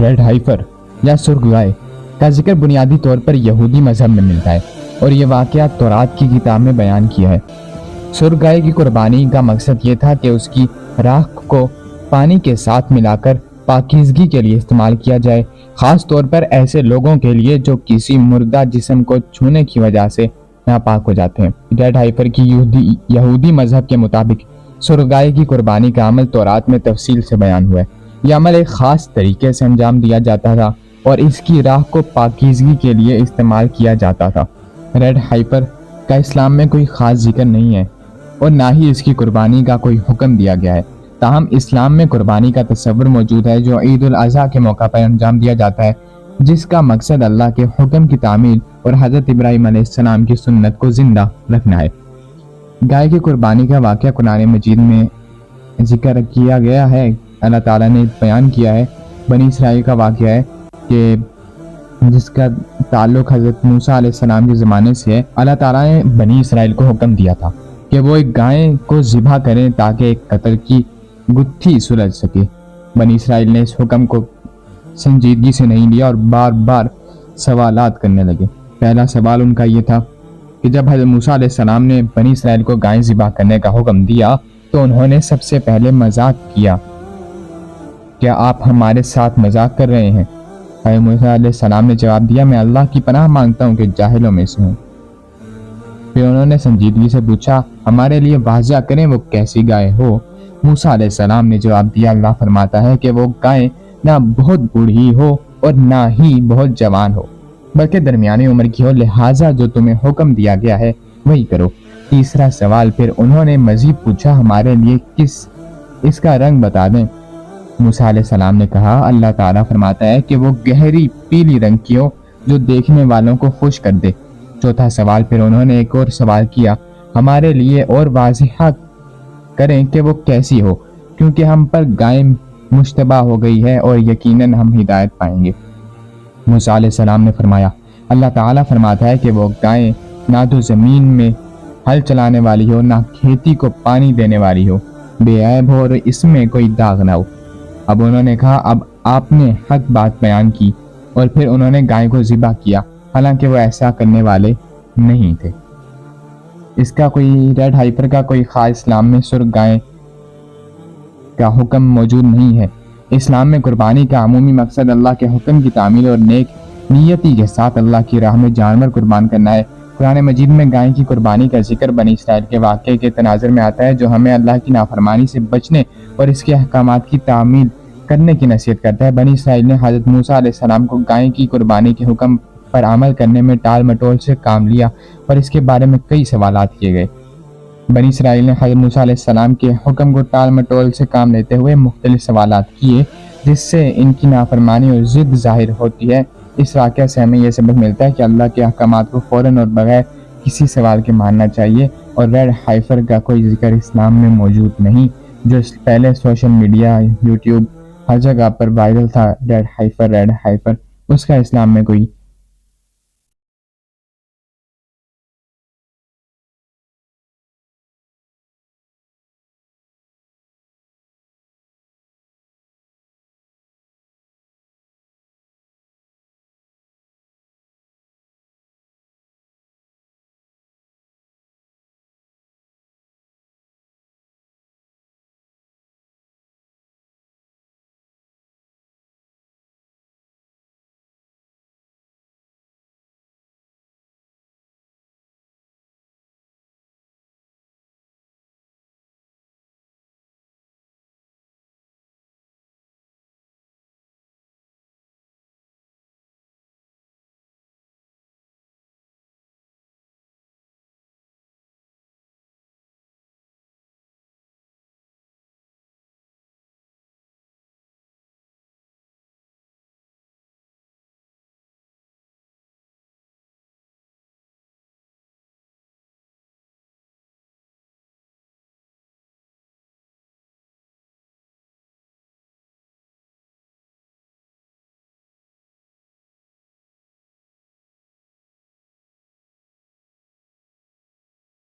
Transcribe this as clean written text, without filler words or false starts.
Red hyper या सुर्ख गाय का जिक्र बुनियादी तौर पर यहूदी मजहब में मिलता है और ये वाकया तौरात की किताब में बयान किया है। सुर्ख गाय की कुर्बानी का मकसद ये था कि उसकी राख को पानी के साथ मिलाकर पाकीज़गी के लिए इस्तेमाल किया जाए, खास तौर पर ऐसे लोगों के लिए जो किसी मुर्दा जिस्म को छूने की वजह से नापाक हो जाते हैं। रेड हाइफर की यहूदी मजहब के मुताबिक सुर्ख गाय की कुर्बानी का अमल तौरात में तफसील से बयान हुआ है। यह अमल एक खास तरीके से अंजाम दिया जाता था और इसकी राह को पाकीज़गी के लिए इस्तेमाल किया जाता था। रेड हाइफर का इस्लाम में कोई ख़ास जिक्र नहीं है और ना ही इसकी कुर्बानी का कोई हुक्म दिया गया है। ताहम इस्लाम में कुर्बानी का तस्वर मौजूद है जो ईद उल अज़हा के मौका पर अंजाम दिया जाता है, जिसका मकसद अल्लाह के हुक्म की तामील और हज़रत इब्राहीम अलैहिस्सलाम की सुन्नत को जिंदा रखना है। गाय की कुर्बानी का वाक़या कुरान मजीद में जिक्र किया गया है। अल्लाह ताला ने बयान किया है, बनी इसराइल का वाक़या है कि जिसका ताल्लुक हज़रत मूसा अलैहिस्सलाम के ज़माने से है। अल्लाह ताला ने बनी इसराइल को हुक्म दिया था कि वो एक गाय को ज़िबा करें ताकि एक कत्ल की गुत्थी सुलझ सके। बनी इसराइल ने इस हुक्म को संजीदगी से नहीं लिया और बार बार सवालात करने लगे। पहला सवाल उनका ये था कि जब हज़रत मूसा अलैहिस्सलाम ने बनी इसराइल को गाय ज़िबा करने का हुक्म दिया तो उन्होंने सबसे पहले मजाक किया, क्या आप हमारे साथ मजाक कर रहे हैं? हज़रत मूसा अलैहिस्सलाम ने जवाब दिया, मैं अल्लाह की पनाह मांगता हूँ कि जाहिलों में से हूँ। फिर उन्होंने संजीदगी से पूछा, हमारे लिए वाज़ा करें वो कैसी गाय हो? मूसा अलैहिस्सलाम ने जवाब दिया, अल्लाह फरमाता है कि वो गाय ना बहुत बूढ़ी हो और ना ही बहुत जवान हो, बल्कि दरमियानी उम्र की हो, लिहाजा जो तुम्हें हुक्म दिया गया है वही करो। तीसरा सवाल फिर उन्होंने मजीद पूछा, हमारे लिए इसका रंग बता दें। मूसा अलैहिस्सलाम ने कहा, अल्लाह ताला फरमाता है कि वो गहरी पीली रंग की हो जो देखने वालों को खुश कर दे। चौथा सवाल फिर उन्होंने एक और सवाल किया, हमारे लिए और वाज़िह करें कि वो कैसी हो, क्योंकि हम पर गाय मुश्तबा हो गई है और यकीनन हम हिदायत पाएंगे। मूसा अलैहिस्सलाम ने फरमाया, अल्लाह ताला फरमाता है कि वो गाय ना तो ज़मीन में हल चलाने वाली हो, ना खेती को पानी देने वाली हो, बेऐब हो और इसमें कोई दाग ना हो। अब उन्होंने कहा, अब आपने हक बात बयान की, और फिर उन्होंने गाय को ज़िबा किया, हालांकि वो ऐसा करने वाले नहीं थे। इसका कोई रेड हाइफर का कोई खास इस्लाम में सुर्ख गाय का हुक्म मौजूद नहीं है। इस्लाम में कुर्बानी का अमूमी मकसद अल्लाह के हुक्म की तामील और नेक नियति के साथ अल्लाह की राह में जानवर कुर्बान करना है। कुरान मजीद में गाय की कुर्बानी का जिक्र बनी इसराइल के वाक़े के तनाज़ुर में आता है, जो हमें अल्लाह की नाफरमानी से बचने और इसके अहकामात की तामील करने की नसीहत करता है। बनी इसराइल ने हज़रत मूसा अलैहिस्सलाम को गाय की कुर्बानी के हुक्म पर अमल करने में टाल मटोल से काम लिया और इसके बारे में कई सवालात किए गए। बनी इसराइल ने हज़रत मूसा अलैहिस्सलाम के हुक्म को टाल मटोल से काम लेते हुए मुख्तलिफ सवालात किए, जिससे इनकी नाफरमानी और ज़िद ज़ाहिर होती है। इस वाक़या से हमें यह सबक मिलता है कि अल्लाह के अहकामात को फ़ौरन और बगैर किसी सवाल के मानना चाहिए। और रेड हाइफर का कोई जिक्र इस्लाम में मौजूद नहीं, जो पहले सोशल मीडिया, यूट्यूब हर जगह पर वायरल था, रेड हाइफर, उसका इस्लाम में कोई